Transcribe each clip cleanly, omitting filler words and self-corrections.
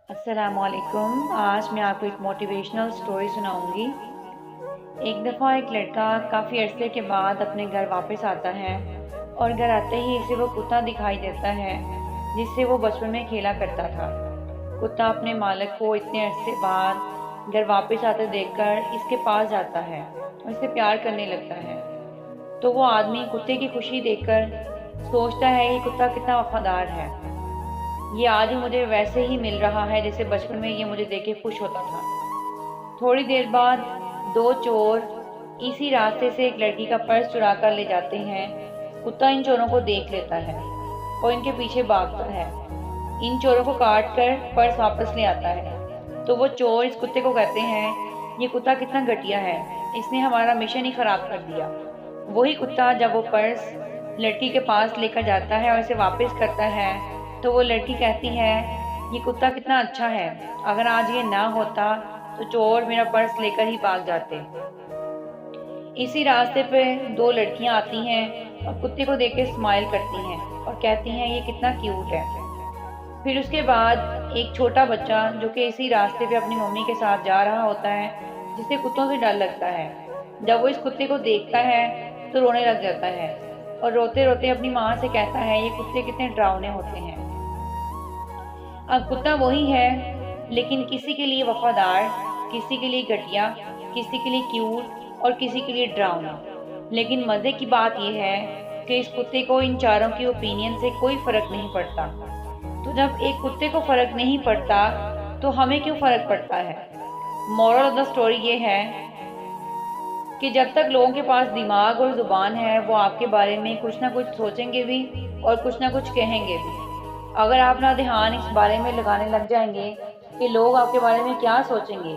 अस्सलाम वालेकुम। आज मैं आपको एक मोटिवेशनल स्टोरी सुनाऊंगी। एक दफ़ा एक लड़का काफ़ी अरसे के बाद अपने घर वापस आता है और घर आते ही इसे वो कुत्ता दिखाई देता है जिससे वो बचपन में खेला करता था। कुत्ता अपने मालिक को इतने अरसे बाद घर वापस आते देखकर इसके पास जाता है और इसे प्यार करने लगता है। तो वो आदमी कुत्ते की खुशी देखकर सोचता है ये कुत्ता कितना वफादार है, ये आज मुझे वैसे ही मिल रहा है जैसे बचपन में ये मुझे देख के खुश होता था। थोड़ी देर बाद दो चोर इसी रास्ते से एक लड़की का पर्स चुरा कर ले जाते हैं। कुत्ता इन चोरों को देख लेता है और इनके पीछे भागता है। इन चोरों को काट कर पर्स वापस ले आता है। तो वो चोर इस कुत्ते को कहते हैं ये कुत्ता कितना घटिया है, इसने हमारा मिशन ही खराब कर दिया। वही कुत्ता जब वो पर्स लड़की के पास लेकर जाता है और इसे वापस करता है तो वो लड़की कहती है ये कुत्ता कितना अच्छा है, अगर आज ये ना होता तो चोर मेरा पर्स लेकर ही भाग जाते। इसी रास्ते पे दो लड़कियां आती हैं और कुत्ते को देख के स्माइल करती हैं और कहती हैं ये कितना क्यूट है। फिर उसके बाद एक छोटा बच्चा जो कि इसी रास्ते पे अपनी मम्मी के साथ जा रहा होता है, जिसे कुत्तों से डर लगता है, जब वो इस कुत्ते को देखता है तो रोने लग जाता है और रोते रोते अपनी माँ से कहता है ये कुत्ते कितने डरावने होते हैं। अब कुत्ता वही है लेकिन किसी के लिए वफादार, किसी के लिए घटिया, किसी के लिए क्यूट और किसी के लिए डरावना। लेकिन मज़े की बात यह है कि इस कुत्ते को इन चारों की ओपिनियन से कोई फ़र्क नहीं पड़ता। तो जब एक कुत्ते को फ़र्क नहीं पड़ता तो हमें क्यों फ़र्क पड़ता है। मोरल ऑफ द स्टोरी ये है कि जब तक लोगों के पास दिमाग और ज़ुबान है वो आपके बारे में कुछ ना कुछ सोचेंगे भी और कुछ ना कुछ कहेंगे भी। अगर आप ना ध्यान इस बारे में लगाने लग जाएंगे कि लोग आपके बारे में क्या सोचेंगे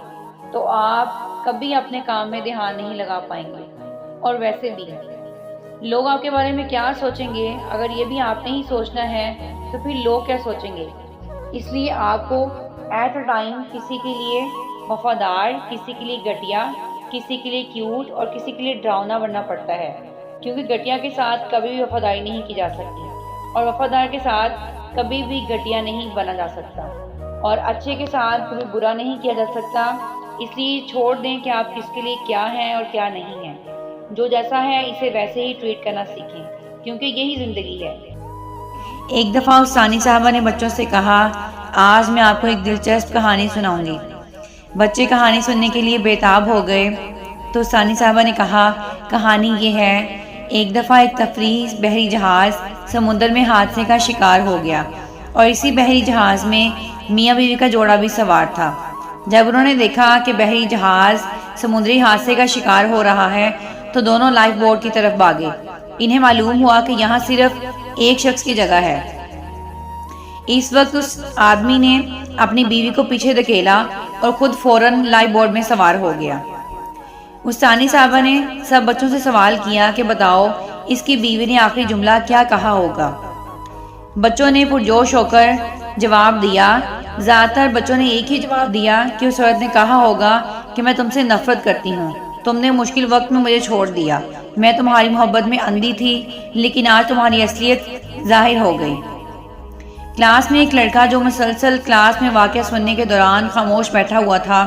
तो आप कभी अपने काम में ध्यान नहीं लगा पाएंगे। और वैसे भी लोग आपके बारे में क्या सोचेंगे अगर ये भी आपने ही सोचना है तो फिर लोग क्या सोचेंगे। इसलिए आपको एट अ टाइम किसी के लिए वफादार, किसी के लिए घटिया, किसी के लिए क्यूट और किसी के लिए डरावना बनना पड़ता है, क्योंकि घटिया के साथ कभी भी वफादारी नहीं की जा सकती और वफादार के साथ कभी भी घटिया नहीं बना जा सकता और अच्छे के साथ कभी बुरा नहीं किया जा सकता। इसलिए छोड़ दें कि आप किसके लिए क्या हैं और क्या नहीं हैं। जो जैसा है इसे वैसे ही ट्रीट करना सीखें, क्योंकि यही ज़िंदगी है। एक दफ़ा उस सानी साहबा ने बच्चों से कहा आज मैं आपको एक दिलचस्प कहानी सुनाऊंगी। बच्चे कहानी सुनने के लिए बेताब हो गए। तो सानी साहबा ने कहा कहानी ये है, एक दफ़ा एक तफरीह बहरी जहाज़ समुद्र में हादसे का शिकार हो गया और इसी बहरी जहाज़ में मियाँ बीवी का जोड़ा भी सवार था। जब उन्होंने देखा कि बहरी जहाज़ समुद्री हादसे का शिकार हो रहा है तो दोनों लाइफ बोट की तरफ भागे। इन्हें मालूम हुआ कि यहाँ सिर्फ एक शख्स की जगह है। इस वक्त उस आदमी ने अपनी बीवी को पीछे धकेला और खुद फौरन लाइफ बोट में सवार हो गया। उस सानी साहबा ने सब बच्चों से सवाल किया कि बताओ इसकी बीवी ने आखिरी जुमला क्या कहा होगा। बच्चों ने पुरजोश होकर जवाब दिया। ज़्यादातर बच्चों ने एक ही जवाब दिया कि उस औरत ने कहा होगा कि मैं तुमसे नफरत करती हूँ, तुमने मुश्किल वक्त में मुझे छोड़ दिया, मैं तुम्हारी मोहब्बत में अंधी थी लेकिन आज तुम्हारी असलियत जाहिर हो गई। क्लास में एक लड़का जो मुसलसल क्लास में वाक़या सुनने के दौरान खामोश बैठा हुआ था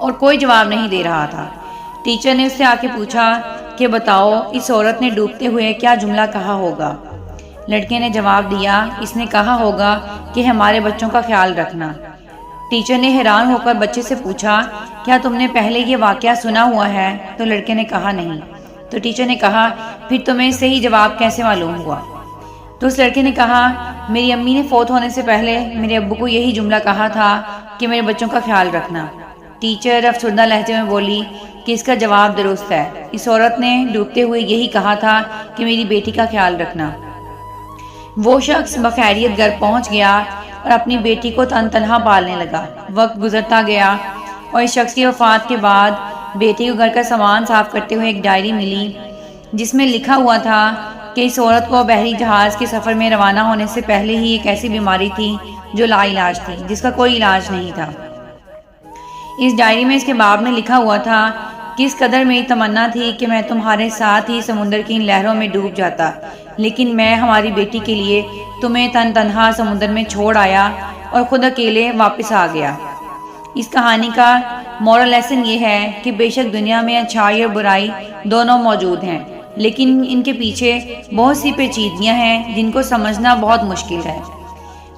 और कोई जवाब नहीं दे रहा था। टीचर ने उससे आके पूछा कि बताओ इस औरत ने डूबते हुए क्या जुमला कहा होगा। लड़के ने जवाब दिया इसने कहा होगा कि हमारे बच्चों का ख्याल रखना। टीचर ने हैरान होकर बच्चे से पूछा क्या तुमने पहले ये वाक़या सुना हुआ है। तो लड़के ने कहा नहीं। तो टीचर ने कहा फिर तुम्हें सही जवाब कैसे मालूम हुआ। तो उस लड़के ने कहा मेरी अम्मी ने फौत होने से पहले मेरे अब्बू को यही जुमला कहा था कि मेरे बच्चों का ख्याल रखना। टीचर अफसरदा लहजे में बोली कि इसका जवाब दुरुस्त है, इस औरत ने डूबते हुए यही कहा था कि मेरी बेटी का ख्याल रखना। वो शख्स बखैरियत घर पहुंच गया और अपनी बेटी को तनहा पालने लगा। वक्त गुजरता गया और इस शख्स की वफात के बाद बेटी को घर का सामान साफ करते हुए एक डायरी मिली जिसमें लिखा हुआ था कि इस औरत को बहरी जहाज़ के सफ़र में रवाना होने से पहले ही एक ऐसी बीमारी थी जो लाइलाज थी, जिसका कोई इलाज नहीं था। इस डायरी में इसके बाब में लिखा हुआ था किस कदर मेरी तमन्ना थी कि मैं तुम्हारे साथ ही समुद्र की इन लहरों में डूब जाता, लेकिन मैं हमारी बेटी के लिए तुम्हें तन्हा समुद्र में छोड़ आया اور خود اکیلے واپس آ گیا۔ اس کہانی کا مورل لیسن یہ ہے کہ بے شک دنیا میں اچھائی اور برائی دونوں موجود ہیں، لیکن ان کے پیچھے بہت سی پیچیدگیاں ہیں جن کو سمجھنا بہت مشکل ہے۔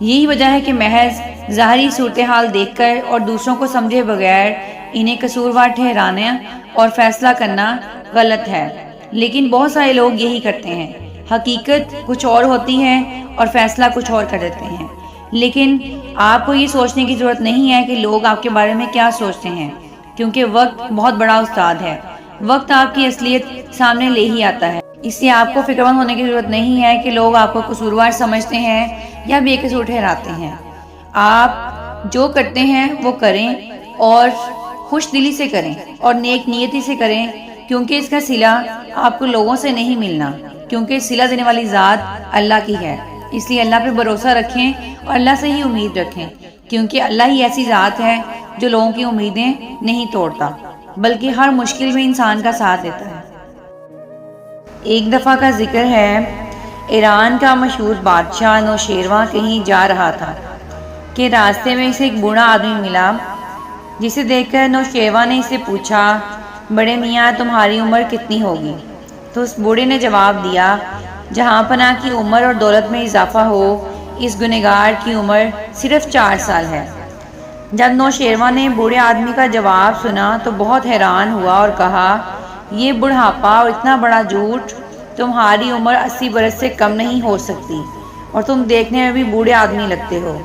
یہی وجہ ہے کہ محض ظاہری صورتحال دیکھ کر اور دوسروں کو سمجھے بغیر انہیں قصوروار ٹھہرانا اور فیصلہ کرنا غلط ہے، لیکن بہت سارے لوگ یہی کرتے ہیں۔ حقیقت کچھ اور ہوتی ہے اور فیصلہ کچھ اور کر دیتے ہیں، لیکن آپ کو یہ سوچنے کی ضرورت نہیں ہے کہ لوگ آپ کے بارے میں کیا سوچتے ہیں، کیونکہ وقت بہت بڑا استاد ہے۔ وقت آپ کی اصلیت سامنے لے ہی آتا ہے، اس لیے آپ کو فکر مند ہونے کی ضرورت نہیں ہے کہ لوگ آپ کو قصوروار سمجھتے ہیں یا بے قصور ٹھہراتے ہیں۔ آپ جو کرتے ہیں وہ کریں اور خوش دلی سے کریں اور نیک نیتی سے کریں، کیونکہ اس کا صلہ آپ کو لوگوں سے نہیں ملنا، کیونکہ صلہ دینے والی ذات اللہ کی ہے۔ اس لیے اللہ پہ بھروسہ رکھیں اور اللہ سے ہی امید رکھیں، کیونکہ اللہ ہی ایسی ذات ہے جو لوگوں کی امیدیں نہیں توڑتا، بلکہ ہر مشکل میں انسان کا ساتھ دیتا ہے۔ ایک دفعہ کا ذکر ہے، ایران کا مشہور بادشاہ نوشیروان کہیں جا رہا تھا کہ راستے میں اسے ایک بوڑھا آدمی ملا، جسے دیکھ کر نوشیروان نے اسے پوچھا، بڑے میاں تمہاری عمر کتنی ہوگی؟ تو اس بوڑھے نے جواب دیا، جہاں پناہ کی عمر اور دولت میں اضافہ ہو، اس گنہگار کی عمر صرف 4 سال ہے۔ جب نوشیروان نے بوڑھے آدمی کا جواب سنا تو بہت حیران ہوا اور کہا، یہ بڑھاپا اور اتنا بڑا جھوٹ، تمہاری عمر 80 برس سے کم نہیں ہو سکتی اور تم دیکھنے میں بھی بوڑھے آدمی لگتے ہو۔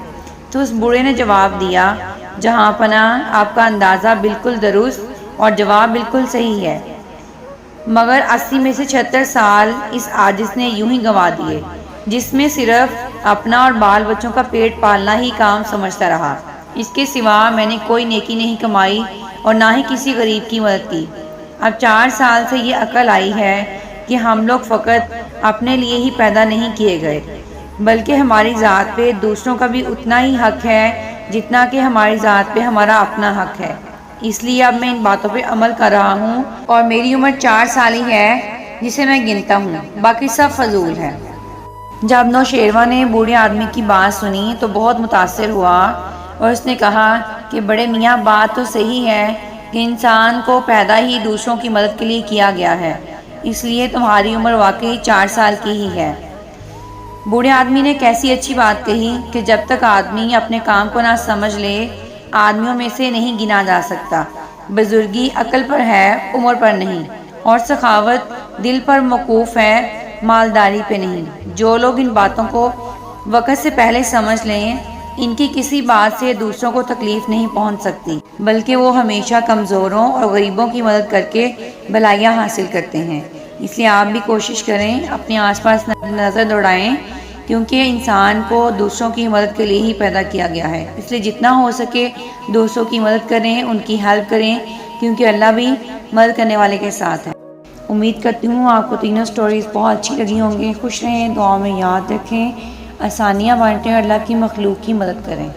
تو اس بوڑھے نے جواب دیا، جہاں پناہ آپ کا اندازہ بالکل درست اور جواب بالکل صحیح ہے، مگر 80 میں سے 76 سال اس عاجز نے یوں ہی گنوا دیے، جس میں صرف اپنا اور بال بچوں کا پیٹ پالنا ہی کام سمجھتا رہا۔ اس کے سوا میں نے کوئی نیکی نہیں کمائی اور نہ ہی کسی غریب کی مدد کی۔ اب 4 سال سے یہ عقل آئی ہے کہ ہم لوگ فقط اپنے لیے ہی پیدا نہیں کیے گئے، بلکہ ہماری ذات پہ دوسروں کا بھی اتنا ہی حق ہے جتنا کہ ہماری ذات پہ ہمارا اپنا حق ہے۔ اس لیے اب میں ان باتوں پہ عمل کر رہا ہوں اور میری عمر 4 سال ہی ہے جسے میں گنتا ہوں، باقی سب فضول ہے۔ جب نوشیروان نے بوڑھے آدمی کی بات سنی تو بہت متاثر ہوا اور اس نے کہا کہ بڑے میاں بات تو صحیح ہے کہ انسان کو پیدا ہی دوسروں کی مدد کے لیے کیا گیا ہے، اس لیے تمہاری عمر واقعی 4 سال کی ہی ہے۔ بوڑھے آدمی نے کیسی اچھی بات کہی کہ جب تک آدمی اپنے کام کو نہ سمجھ لے، آدمیوں میں سے نہیں گنا جا سکتا۔ بزرگی عقل پر ہے، عمر پر نہیں، اور سخاوت دل پر موقوف ہے، مالداری پہ نہیں۔ جو لوگ ان باتوں کو وقت سے پہلے سمجھ لیں، ان کی کسی بات سے دوسروں کو تکلیف نہیں پہنچ سکتی، بلکہ وہ ہمیشہ کمزوروں اور غریبوں کی مدد کر کے بھلائیاں حاصل کرتے ہیں۔ اس لیے آپ بھی کوشش کریں، اپنے آس پاس نظر دوڑائیں، کیونکہ انسان کو دوسروں کی مدد کے لیے ہی پیدا کیا گیا ہے۔ اس لیے جتنا ہو سکے دوسروں کی مدد کریں، ان کی ہیلپ کریں، کیونکہ اللہ بھی مدد کرنے والے کے ساتھ ہے۔ امید کرتی ہوں آپ کو تینوں سٹوریز بہت اچھی لگی ہوں گی۔ خوش رہیں، دعاؤں میں یاد رکھیں، آسانیاں بانٹیں اور اللہ کی مخلوق کی مدد کریں۔